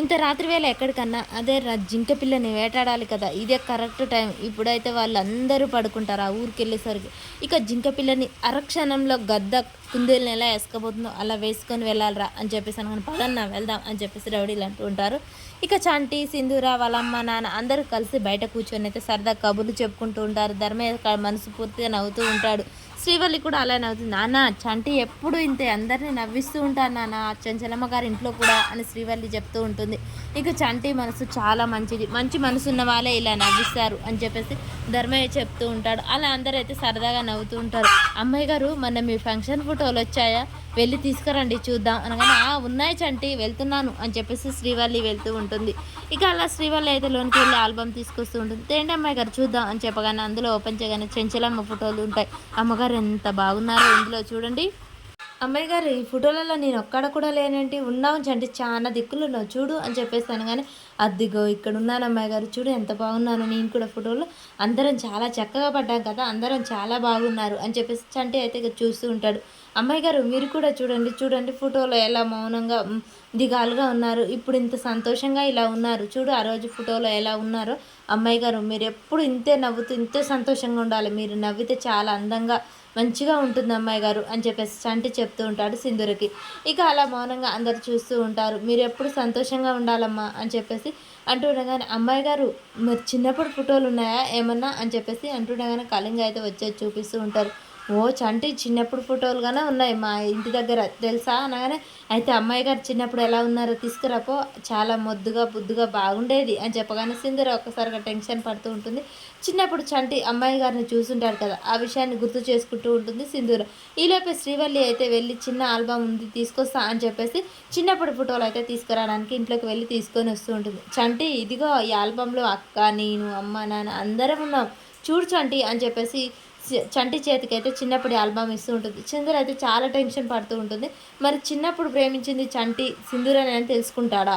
ఇంత రాత్రి వేళ ఎక్కడికన్నా అదే జింక పిల్లని వేటాడాలి కదా, ఇదే కరెక్ట్ టైం. ఇప్పుడైతే వాళ్ళందరూ పడుకుంటారు ఆ ఊరికి వెళ్ళేసరికి. ఇక జింక పిల్లని అరక్షణంలో గద్ద కుందేలుని ఎలా వేసుకోబోతుందో అలా వేసుకొని వెళ్ళాలిరా అని చెప్పేసి అనుకుని, పదన్నా వెళ్దాం అని చెప్పేసి రౌడీలు అంటూ ఉంటారు. ఇక చంటి, సింధూర, వాళ్ళ అమ్మ నాన్న అందరూ కలిసి బయట కూర్చొని అయితే సరదా కబుర్లు చెప్పుకుంటూ ఉంటారు. ధర్మయ్య మనసు పూర్తిగా నవ్వుతూ ఉంటాడు. శ్రీవల్లి కూడా అలానే అవుతుంది. నాన్న చంటి ఎప్పుడు ఇంతే, అందరినీ నవ్విస్తూ ఉంటాను నాన్న, చెంచలమ్మ గారి ఇంట్లో కూడా అని శ్రీవల్లి చెప్తూ ఉంటుంది. ఇక చంటి మనసు చాలా మంచిది, మంచి మనసు ఉన్న వాళ్ళే ఇలా నవ్విస్తారు అని చెప్పేసి ధర్మయ్య చెప్తూ ఉంటాడు. అలా అందరూ అయితే సరదాగా నవ్వుతూ ఉంటారు. అమ్మాయి గారు మొన్న మీ ఫంక్షన్ ఫోటోలు వచ్చాయా, వెళ్ళి తీసుకురండి చూద్దాం అనగానే, ఉన్నాయి చంటి వెళ్తున్నాను అని చెప్పేసి శ్రీవల్లి వెళ్తూ ఉంటుంది. ఇక అలా శ్రీవల్లి అయితే లోనికి వెళ్ళి ఆల్బమ్ తీసుకొస్తూ ఉంటుంది. తేండి అమ్మాయి గారు చూద్దాం అని చెప్పగానే అందులో ఓపెన్ చేయగానే చెంచలమ్మ ఫోటోలు ఉంటాయి. అమ్మగారు ఎంత బాగున్నారో ఇందులో చూడండి. అమ్మాయి గారు ఈ ఫోటోలలో నేను ఒక్కడ కూడా లేనేంటి, ఉన్నావు చంటి చాలా దిక్కులున్నావు చూడు అని చెప్పేసి అనగానే, అద్దిగో ఇక్కడ ఉన్నాను అమ్మాయి గారు చూడు ఎంత బాగున్నాను నేను కూడా ఫోటోలో, అందరం చాలా చక్కగా పడ్డాం కదా, అందరం చాలా బాగున్నారు అని చెప్పేసి చంటి అయితే ఇక చూస్తూ ఉంటాడు. అమ్మాయి గారు మీరు కూడా చూడండి చూడండి ఫోటోలో ఎలా మౌనంగా దిగాలుగా ఉన్నారు, ఇప్పుడు ఇంత సంతోషంగా ఇలా ఉన్నారు చూడు, ఆ రోజు ఫోటోలో ఎలా ఉన్నారో. అమ్మాయి గారు మీరు ఎప్పుడు ఇంతే నవ్వుతూ ఇంతే సంతోషంగా ఉండాలి, మీరు నవ్వితే చాలా అందంగా మంచిగా ఉంటుంది అమ్మాయి గారు అని చెప్పేసి చంటి చెప్తూ ఉంటాడు సింధూరకి. ఇక అలా మౌనంగా అందరు చూస్తూ ఉంటారు. మీరు ఎప్పుడు సంతోషంగా ఉండాలమ్మా అని చెప్పేసి అంటుండగానే, అమ్మాయి గారు మరి చిన్నప్పుడు ఫోటోలు ఉన్నాయా ఏమన్నా అని చెప్పేసి అంటుండగానే కళింగ అయితే వచ్చేది చూపిస్తూ ఉంటారు. ఓ చంటి చిన్నప్పుడు ఫోటోలుగానే ఉన్నాయి మా ఇంటి దగ్గర తెలుసా అనగానే, అయితే అమ్మాయి గారు చిన్నప్పుడు ఎలా ఉన్నారో తీసుకురాపో, చాలా మొద్దుగా బుద్దుగా బాగుండేది అని చెప్పగానే సింధూర ఒక్కసారిగా టెన్షన్ పడుతూ ఉంటుంది. చిన్నప్పుడు చంటి అమ్మాయి గారిని చూసుంటాడు కదా, ఆ విషయాన్ని గుర్తు చేసుకుంటూ ఉంటుంది సింధూర. ఈలోపే శ్రీవల్లి అయితే వెళ్ళి చిన్న ఆల్బమ్ ఉంది తీసుకొస్తా అని చెప్పేసి చిన్నప్పుడు ఫోటోలు అయితే తీసుకురావడానికి ఇంట్లోకి వెళ్ళి తీసుకొని వస్తూ ఉంటుంది. చంటి ఇదిగో ఈ ఆల్బంలో అక్క, నేను, అమ్మ, నాన్న అందరం ఉన్నాం చూడు చంటి అని చెప్పేసి చంటి చేతికి అయితే చిన్నప్పుడు ఆల్బమ్ ఇస్తూ ఉంటుంది. సింధూర అయితే చాలా టెన్షన్ పడుతూ ఉంటుంది. మరి చిన్నప్పుడు ప్రేమించింది చంటి సింధూరని అని తెలుసుకుంటాడా?